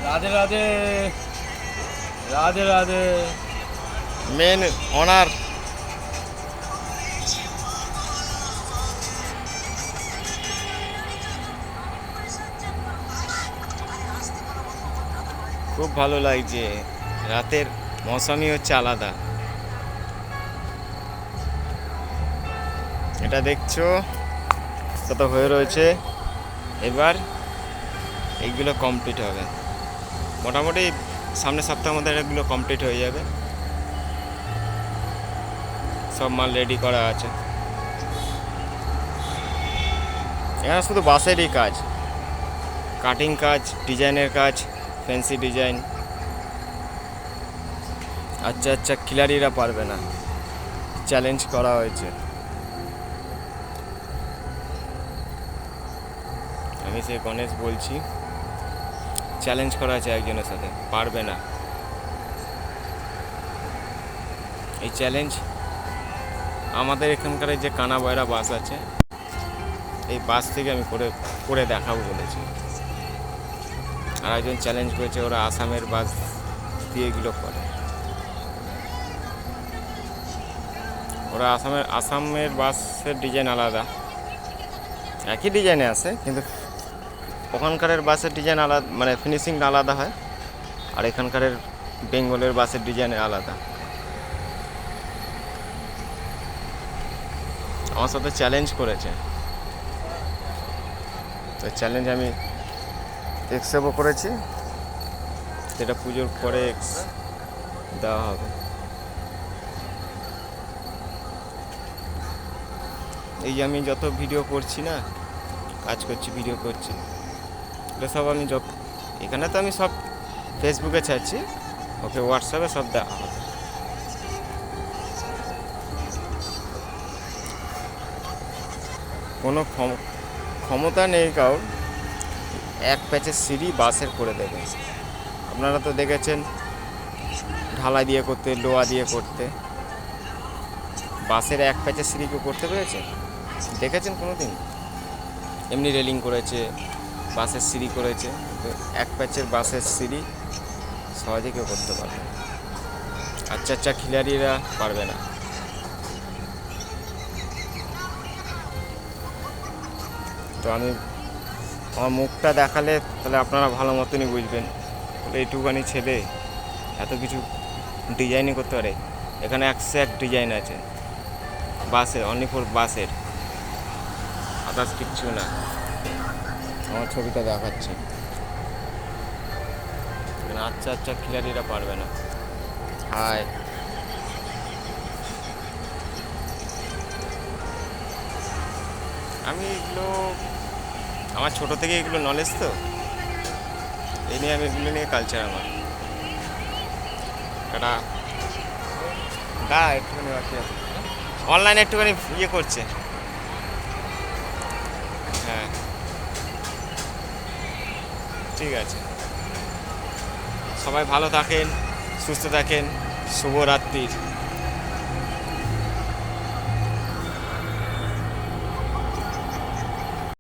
Radhe Radhe Radhe Radhe. Main honour খুব ভালো লাগছে। রাতের মৌসুমই হচ্ছে আলাদা। এটা দেখছো কত হয়ে রয়েছে। এবার এইগুলো কমপ্লিট হবে মোটামুটি সামনের সপ্তাহের মধ্যে এগুলো কমপ্লিট হয়ে যাবে। সব মাল রেডি করা আছে। এখানে শুধু বাঁশেরই কাজ, কাটিং কাজ, ডিজাইনের কাজ, ফ্যান্সি ডিজাইন। আচ্ছা আচ্ছা, খিলাড়িরা পারবে না, চ্যালেঞ্জ করা হয়েছে। আমি সে গণেশ বলছি, চ্যালেঞ্জ করা আছে একজনের সাথে, পারবে না। এই চ্যালেঞ্জ আমাদের এখানকার যে কানা বয়রা বাস আছে, এই বাস থেকে আমি করে করে দেখাবো বলেছি। আর একজন চ্যালেঞ্জ করেছে, ওরা আসামের বাস দিয়ে এগুলো করে। ওরা আসামের বাসের ডিজাইন আলাদা, একই ডিজাইনে আছে কিন্তু ওখানকারের বাসের ডিজাইন আলাদা, মানে ফিনিশিং আলাদা হয়। আর এখানকারের বেঙ্গলের বাসের ডিজাইন আলাদা। আমার সাথে চ্যালেঞ্জ করেছে, তো চ্যালেঞ্জ আমি অ্যাকসেপ্টও করেছি। যেটা পুজোর পরে দেওয়া হবে। এই যে আমি যত ভিডিও করছি না, কাজ করছি, ভিডিও করছি, এগুলো সব আমি এখানে তো আমি সব ফেসবুকে ছাড়ছি, ওকে হোয়াটসঅ্যাপে সব দেওয়া হবে। কোনো ক্ষমতা নেই কারোর এক প্যাচের সিঁড়ি বাসের করে দেবে। আপনারা তো দেখেছেন ঢালাই দিয়ে করতে, লোহা দিয়ে করতে, বাসের এক প্যাচের সিঁড়ি কেউ করতে পেরেছে? দেখেছেন কোনো দিন? এমনি রেলিং করেছে, বাসের সিঁড়ি করেছে, তো এক প্যাচের বাসের সিঁড়ি সহজে কেউ করতে পারবে না। আচ্ছা আচ্ছা, খিলাড়িরা পারবে না। তো আমি আমার মুখটা দেখালে তাহলে আপনারা ভালো মতনই বুঝবেন, বলে এইটুখানি ছেলে এত কিছু ডিজাইনই করতে পারে। এখানে 101 ডিজাইন আছে বাসের, অনলি ফর বাসের, আদার্স কিচ্ছু না। আমার ছবিটা দেখাচ্ছে। আচ্ছা আচ্ছা, খিলাড়িরা পারবে না। হাই, আমি এগুলো আমার ছোটো থেকে এগুলো নলেজ, তো এই নিয়ে আমি এগুলো নিয়ে কালচার আমার। এটা একটুখানি বাকি আছে, অনলাইনে একটুখানি ইয়ে করছে। হ্যাঁ ঠিক আছে, সবাই ভালো থাকেন, সুস্থ থাকেন, শুভরাত্রির।